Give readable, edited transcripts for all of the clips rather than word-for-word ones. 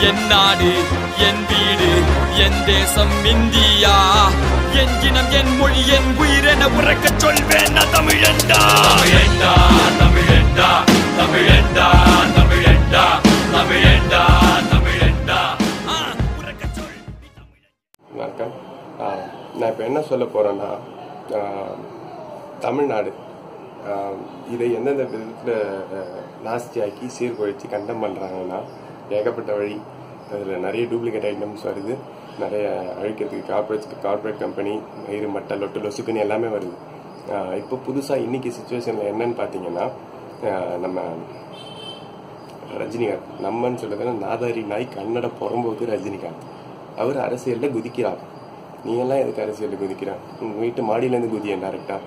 என் நாடு என் வீடு என் தேசம் இந்தியா என் இனம் என் மொழி என் உயிரென உறக்கச் சொல்வேன் நான் தமிழன்டா தமிழன்டா தமிழன்டா தமிழன்டா தமிழன்டா தமிழன்டா தமிழன்டா உறக்கச் சொல். வணக்கம். நான் இப்போ என்ன சொல்ல போகிறேன்னா, தமிழ்நாடு இதை எந்தெந்த விதத்தில் நாஸ்தியாக்கி சீர்குலைச்சி கண்டம் பண்ணுறாங்கன்னா, ஏகப்பட்ட வழி. அதில் நிறைய டூப்ளிகேட் ஐட்டம்ஸ் வருது, நிறைய அழிக்கிறதுக்கு கார்பரேட் கம்பெனி மயிறு மட்டை லொட்டு லொசுக்குன்னு எல்லாமே வருது. இப்போ புதுசாக இன்றைக்கி சுச்சுவேஷனில் என்னன்னு பார்த்தீங்கன்னா, நம்ம ரஜினிகாந்த், நம்மன்னு சொல்லுறதுன்னா நாதாரி நாய் கன்னட புறம்போக்கு ரஜினிகாந்த், அவர் அரசியலில் குதிக்கிறார். நீ எல்லாம் எதுக்கு அரசியலில் குதிக்கிறான்? உங்கள் வீட்டு மாடியிலேருந்து குதியேன் டேரெக்டா.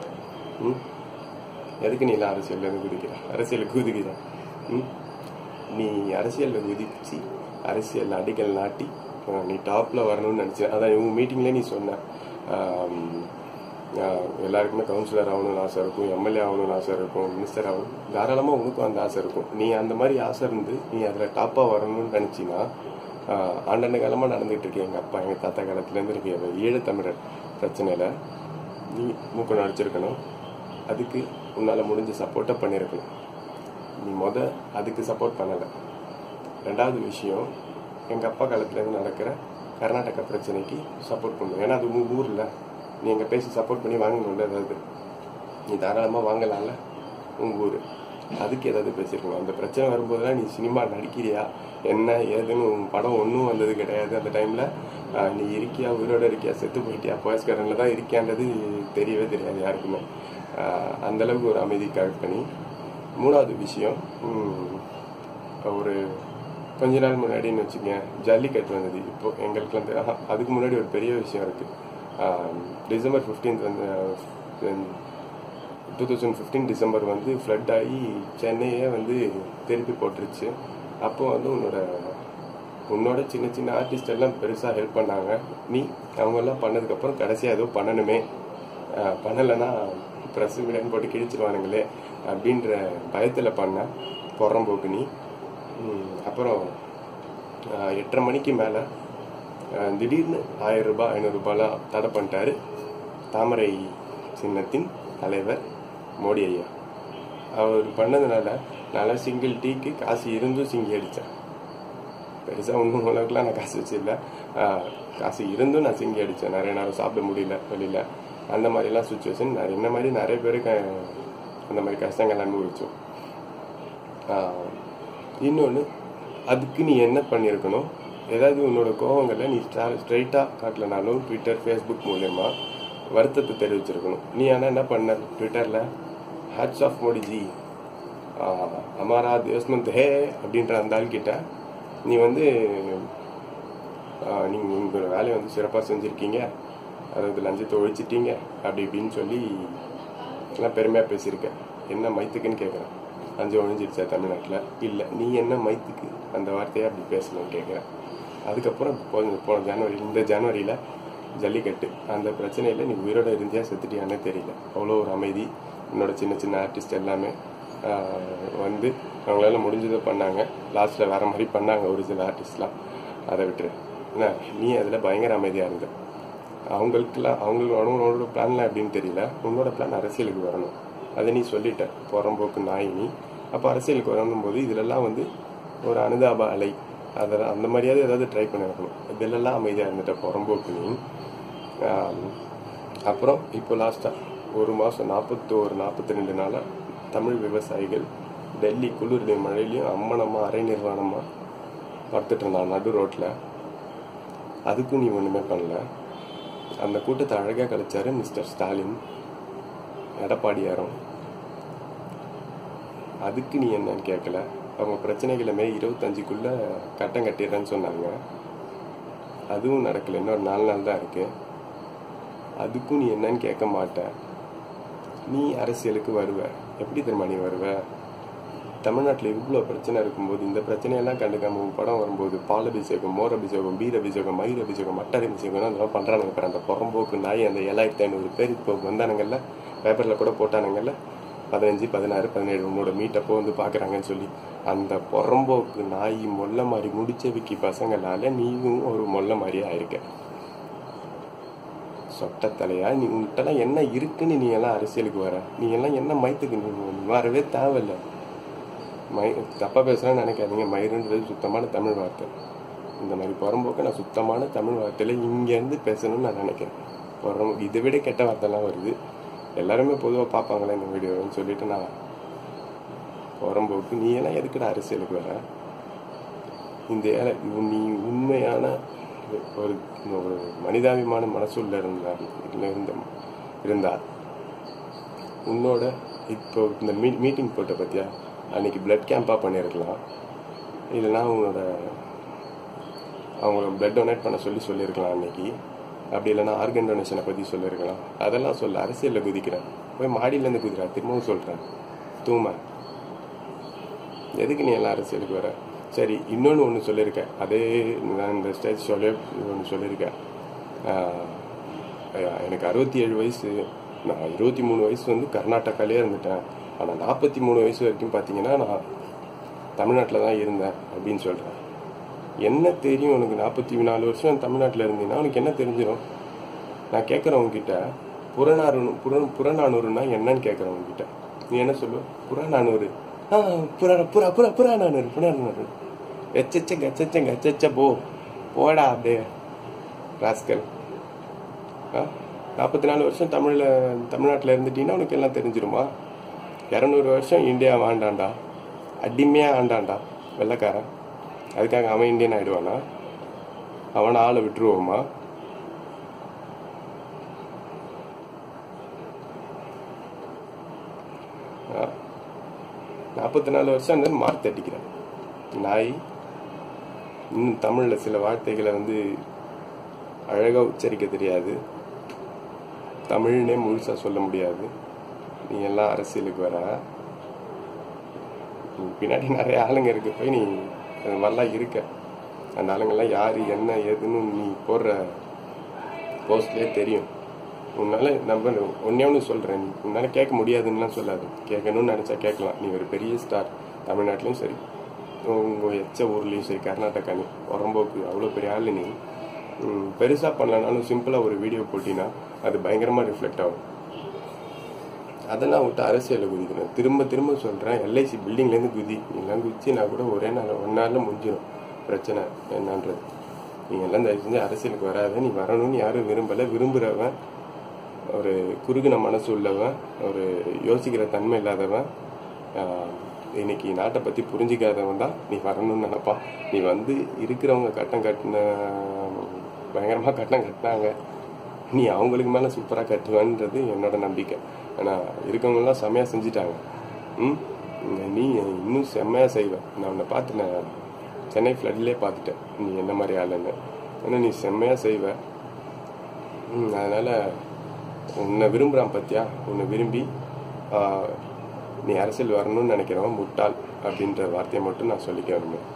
எதுக்கு நீ எல்லாம் அரசியல்லேருந்து குதிக்கிற? அரசியலுக்கு குதிக்கிற. நீ அரசியலில் குதிச்சு அரசியல் அடிக்கல் நாட்டி நீ டாப்பில் வரணும்னு நினச்சேன். அதான் இவங்க மீட்டிங்லேயே நீ சொன்ன, எல்லாருக்குமே கவுன்சிலர் ஆகணும்னு ஆசை இருக்கும், எம்எல்ஏ ஆகணும்னு ஆசை இருக்கும், மினிஸ்டர் ஆகணும், தாராளமாக உனக்கும் அந்த ஆசை இருக்கும். நீ அந்த மாதிரி ஆசை இருந்து நீ அதில் டாப்பாக வரணும்னு நினச்சின்னா, ஆண்டாண்டு காலமாக நடந்துகிட்டு இருக்கு. எங்கள் அப்பா எங்கள் தாத்தா காலத்துலேருந்து இருக்க ஈழத்தமிழர் பிரச்சனையில் நீ மூக்க நடிச்சிருக்கணும். அதுக்கு உன்னால் முடிஞ்ச சப்போர்ட்டை பண்ணியிருக்கணும். நீ அதுக்கு சப்போர்ட் பண்ணலை. ரெண்டாவது விஷயம், எங்கள் அப்பா காலத்துலேருந்து நடக்கிற கர்நாடகா பிரச்சனைக்கு சப்போர்ட் பண்ணணும். ஏன்னா அது உங்கள் ஊரில் நீ எங்கள் பேசி சப்போர்ட் பண்ணி வாங்கணும்ல. ஏதாவது நீ தாராளமாக வாங்கலாம்ல, உங்கள் ஊர். அதுக்கு ஏதாவது பேசியிருக்கணும். அந்த பிரச்சனை வரும்போதெல்லாம் நீ சினிமா நடிக்கிறியா என்ன ஏதுன்னு படம் ஒன்றும் வந்தது கிடையாது. அந்த டைமில் நீ இருக்கியா, உயிரோட இருக்கியா, செத்து போயிட்டியா, போயஸ்கரனில் தான் இருக்கியான்றது தெரியவே தெரியாது யாருக்குமே. அந்தளவுக்கு ஒரு அமைதி கரெக்ட் பண்ணி. மூணாவது விஷயம், ஒரு கொஞ்ச நாள் முன்னாடின்னு வச்சுக்கேன், ஜல்லிக்கட்டு வந்தது. இப்போ எங்களுக்குலாம் அதுக்கு முன்னாடி ஒரு பெரிய விஷயம் இருக்குது. டிசம்பர் 15 வந்து 2015 டிசம்பர் வந்து ஃப்ளட் ஆகி சென்னையே வந்து திருப்பி போட்டுருச்சு. அப்போ வந்து உன்னோட சின்ன சின்ன ஆர்டிஸ்ட் எல்லாம் பெருசாக ஹெல்ப் பண்ணாங்க. நீ அவங்கெல்லாம் பண்ணதுக்கப்புறம் கடைசியாக ஏதோ பண்ணணுமே, பண்ணலைன்னா ப்ரெஸ் மீடியான்னு போட்டு கிழிச்சிருவானுங்களே அப்படின்ற பயத்தில் பண்ண புறம்போக்கு நீ. அப்புறம் 8:30 மணிக்கு மேலே திடீர்னு 1000 ரூபாய் 500 ரூபாய்லாம் தடை பண்ணிட்டாரு தாமரை சின்னத்தின் தலைவர் மோடி ஐயா. அவர் பண்ணதுனால நல்லா சிங்கிள் டீக்கு காசு இருந்தும் சிங்கி அடித்தேன். பெருசாக ஒன்றும் அளவுக்குலாம் நான் காசு வச்சிடல, காசு இருந்தும் நான் சிங்கி அடித்தேன். நிறைய நேரம் சாப்பிட முடியல வெளியில். அந்த மாதிரிலாம் சுச்சுவேஷன் என்ன மாதிரி நிறைய பேருக்கு அந்த மாதிரி கஷ்டங்கள் அனுபவிச்சோம். இன்னொன்று, அதுக்கு நீ என்ன பண்ணியிருக்கணும், ஏதாவது உன்னோட கோவங்களை நீ ஸ்ட்ரைட்டாக காட்டலனாலும் ட்விட்டர் ஃபேஸ்புக் மூலயமா வருத்தத்தை தெரிவிச்சிருக்கணும். நீ ஆனால் என்ன பண்ண, ட்விட்டரில் ஹேட்ஸ் ஆஃப் மோடிஜி அமாரா தேஷ்மந்த் ஹே அப்படின்ற அந்த ஆள்கிட்ட நீ வந்து நீங்கள் உங்களோட வேலையை வந்து சிறப்பாக செஞ்சுருக்கீங்க, அதாவது லஞ்சத்தை ஒழிச்சிட்டீங்க அப்படி இப்படின்னு சொல்லி எல்லாம் பெருமையாக பேசியிருக்க. என்ன மைத்துக்குன்னு கேட்குறேன். லஞ்சம் ஒழிஞ்சிருச்சா தமிழ்நாட்டில்? இல்லை. நீ என்ன மைத்துக்கு அந்த வார்த்தையை அப்படி பேசணும்னு கேட்குறேன். அதுக்கப்புறம் இந்த ஜனவரியில் ஜல்லிக்கட்டு அந்த பிரச்சனையில் நீ உயிரோட இருந்தியா செத்துட்டியானே தெரியல. அவ்வளோ ஒரு அமைதி. என்னோட சின்ன சின்ன ஆர்டிஸ்ட் எல்லாமே வந்து அவங்களால முடிஞ்சதை பண்ணாங்க. லாஸ்ட்டில் வேறு மாதிரி பண்ணாங்க ஒரு சில ஆர்டிஸ்ட்லாம். அதை விட்டுரு. என்ன, நீ அதில் பயங்கர அமைதியாக இருந்த. அவங்களோட பிளான்லாம் எப்படின்னு தெரியல. உன்னோட பிளான் அரசியலுக்கு வரணும். அதை நீ சொல்லிட்ட, புறம்போக்கு நாய் நீ. அப்போ அரசியலுக்கு வரணும் போது இதிலெல்லாம் வந்து ஒரு அனுதாப அலை, அதெல்லாம் அந்த மாதிரியாவது ஏதாவது ட்ரை பண்ணிருக்கணும். இதிலெல்லாம் அமைதியாக இருந்துட்ட புறம்போக்கு நீ. அப்புறம் இப்போ லாஸ்ட்டாக ஒரு மாதம் 42 நாளாக தமிழ் விவசாயிகள் டெல்லி குளிர்லையும் மழையிலையும் அம்மனமாக அரை நிர்வாணமாக படுத்துட்டு இருந்தான் நடு ரோட்டில். அதுக்கும் நீ ஒன்றுமே பண்ணல. அந்த கூட்டத்தை அழகாக கழிச்சாரு மிஸ்டர் ஸ்டாலின், எடப்பாடியாரும். அதுக்கு நீ என்னன்னு கேட்கல. அவங்க பிரச்சனைகளை மே 25க்குள்ளே கட்டம் கட்டிடுறேன்னு சொன்னாங்க. அதுவும் நடக்கலை. இன்னொரு 4 நாள் தான் இருக்கு. அதுக்கும் நீ என்னன்னு கேட்க மாட்ட. நீ அரசியலுக்கு வருவ. எப்படி தெரியுமா நீ வருவ? தமிழ்நாட்டில் இவ்வளோ பிரச்சனை இருக்கும்போது இந்த பிரச்சனையெல்லாம் கண்டுக்காம படம் வரும்போது பால் அபிஷேகம், மோர் அபிஷேகம், பீர் அபிஷேகம், மயிர் அபிஷேகம், மட்டர் அபிஷேகம் அதெல்லாம் பண்ணுறானுங்க. அந்த புறம்போக்கு நாய் அந்த 7500 பேர் இப்போ வந்தானுங்கல்ல, பேப்பரில் கூட போட்டானுங்கல்ல. 15, 16, 17 உன்னோட மீட்டப்போ வந்து பார்க்குறாங்கன்னு சொல்லி அந்த புறம்போக்கு நாய் மொல்ல மாதிரி முடிச்சவிக்கி பசங்களால நீயும் ஒரு மொல்ல மாதிரியே ஆயிருக்க. சொட்டத்தலையா, நீ உன்கிட்டலாம் என்ன இருக்குன்னு நீ எல்லாம் அரசியலுக்கு வர? நீ எல்லாம் என்ன மயத்துக்கு நீ வரவே தேவையில்லை. தப்பா பேசுறேன்னு நினைக்காதீங்க. மயிருன்றது சுத்தமான தமிழ் வார்த்தை. இந்த மாதிரி புறம்போக்க நான் சுத்தமான தமிழ் வார்த்தையில இங்கேருந்து பேசணும்னு நான் நினைக்கிறேன். இதை விட கெட்ட வார்த்தைலாம் வருது. எல்லாருமே பொதுவாக பார்ப்பாங்களே இந்த வீடியோன்னு சொல்லிட்டு நான் புறம்போக்கு நீ எல்லாம் எதுக்குடா அரசியலுக்கு வர? இந்த நீ உண்மையான ஒரு மனிதாபிமான மனசுள்ள இருந்தால் உன்னோட இப்போ இந்த மீட்டிங் போட்ட பத்தியா, அன்னைக்கு பிளட் கேம்பா பண்ணியிருக்கலாம். இல்லைன்னா அவங்கள பிளட் டொனேட் பண்ண சொல்லியிருக்கலாம் அன்னைக்கு. அப்படி இல்லைன்னா ஆர்கன் டொனேஷனை பற்றி சொல்லியிருக்கலாம். அதெல்லாம் சொல்ல அரசியலில் குதிக்கிறேன். போய் மாடியிலேருந்து குதிக்கிறேன். திரும்பவும் சொல்கிறேன், தூம எதுக்கு நீ எல்லாம் அரசியலுக்கு வர? சரி, இன்னொன்று ஒன்று சொல்லியிருக்கேன். அதே நான் இந்த ஸ்டேஜ் ஒன்று சொல்லியிருக்கேன். எனக்கு 67 வயசு, நான் 23 வயசு வந்து கர்நாடகாலே இருந்துட்டேன். ஆனால் 43 வயசு வரைக்கும் பார்த்தீங்கன்னா நான் தமிழ்நாட்டில் தான் இருந்தேன் அப்படின்னு சொல்கிறேன். என்ன தெரியும் உனக்கு? 44 வருஷம் தமிழ்நாட்டில் இருந்தீங்கன்னா உனக்கு என்ன தெரிஞ்சிடும்? நான் கேட்குறேன் உங்ககிட்ட, புறநானூறுனா என்னன்னு கேட்குறேன் உங்ககிட்ட. நீ என்ன சொல்லுவ? புறநானூறு, புறநானூறு எச்ச போ போடா அப்படியே ராஸ்கல். 44 வருஷம் தமிழ்நாட்டில் இருந்துட்டீங்கன்னா உனக்கு எல்லாம் தெரிஞ்சிருமா? 200 வருஷம் இந்தியா ஆண்டாண்டா, அடிமையா ஆண்டாண்டா வெள்ளைக்காரன். அதுக்காக அவன் இந்தியன் ஆயிடுவானா? அவனை ஆளை விட்டுருவோமா? ஆ, 44 வருஷம் மார்க் தட்டிக்கிறேன் நாய். இன்னும் தமிழில் சில வார்த்தைகளை வந்து அழகாக உச்சரிக்க தெரியாது, தமிழ்னே முழுசா சொல்ல முடியாது. நீ எல்லாம் அரசியலுக்கு வர, பின்னாடி நிறைய ஆளுங்க இருக்கு. போய் நீ அது மாதிரிலாம் இருக்க. அந்த ஆளுங்கெல்லாம் யாரு என்ன ஏதுன்னு நீ போடுற போஸ்ட்லேயே தெரியும். உன்னால நம்ம ஒன்னே ஒன்று சொல்றேன், உன்னால கேட்க முடியாதுன்னுலாம் சொல்லாது. கேட்கணும்னு நினைச்சா கேட்கலாம். நீ ஒரு பெரிய ஸ்டார், தமிழ்நாட்டிலையும் சரி, உங்க எச்ச ஊர்லேயும் சரி, கர்நாடகானு உரம்போக்கு அவ்வளோ பெரிய ஆளு. நீ பெருசாக பண்ணலனாலும் சிம்பிளாக ஒரு வீடியோ போட்டினா அது பயங்கரமாக ரிஃப்ளெக்ட் ஆகும். அதெல்லாம் விட்டு அரசியலில் குதிக்கணும். திரும்ப திரும்ப சொல்கிறேன், எல்ஐசி பில்டிங்லேருந்து குதி. நீங்களாம் குதிச்சுனா கூட ஒரே நாள் 1 நாளில் முடிஞ்சிடும் பிரச்சனை என்னன்றது. நீங்கள் எல்லாம் தயவு செஞ்சு அரசியலுக்கு வராத. நீ வரணும்னு யாரும் விரும்பலை. விரும்புகிறவன் ஒரு குறுகின மனசு உள்ளவன், ஒரு யோசிக்கிற தன்மை இல்லாதவன், இன்னைக்கு நாட்டை பற்றி புரிஞ்சிக்காதவன் தான் நீ வரணும்னு நினைப்பான். நீ வந்து இருக்கிறவங்க பயங்கரமாக கட்டம் கட்டினாங்க, நீ அவங்களுக்கு மேலே சூப்பராக கட்டுவேன்றது என்னோட நம்பிக்கை. ஆனால் இருக்கவங்கலாம் செம்மையாக செஞ்சுட்டாங்க. நீ இன்னும் செம்மையாக செய்வேன். நான் உன்னை பார்த்து நான் சென்னை ஃப்ளட்லேயே பார்த்துட்டேன் நீ என்ன மாதிரி ஆளுன்னு. ஆனால் நீ செம்மையாக செய்வேன். அதனால் உன்னை விரும்புகிறான் பார்த்தியா? உன்னை விரும்பி நீ அரசியல் வரணும்னு நினைக்கிறவன் முட்டாள் அப்படின்ற வார்த்தையை மட்டும் நான் சொல்லிக்க விரும்புகிறேன்.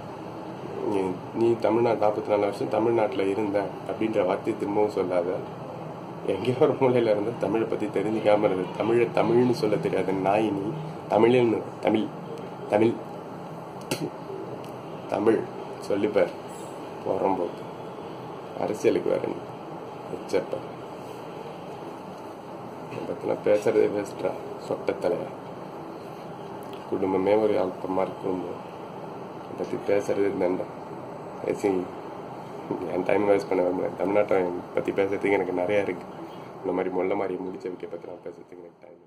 நீ தமிழ்நாடு 44 வருஷம் தமிழ்நாட்டில் இருந்த அப்படின்ற வார்த்தையை திரும்பவும் சொல்லாத. எங்கேயோ ஒரு மூலையில் இருந்து தமிழை பற்றி தெரிஞ்சிக்காம இருக்கு. தமிழ்னு சொல்ல தெரியாத நாய் நீ. தமிழ்னு தமிழ் தமிழ் சொல்லிப்பார். போகும்போது அரசியலுக்கு வர நீ வச்சப்ப பற்றின பேசுறதே பேசுறா சொட்டத்தலையா. குடும்பமே ஒரு அல்பமாக குடும்பம் பற்றி பேசுறது இருந்தா என் டைம் வேஸ்ட் பண்ண விரும்புகிறேன். தமிழ்நாட்டை பற்றி பேசுறதுக்கு எனக்கு நிறையா இருக்குது. இந்த மாதிரி மொல்ல மாதிரி முடிச்ச வைக்க பற்றி நான் பேசுறதுக்கு எனக்கு டைம்.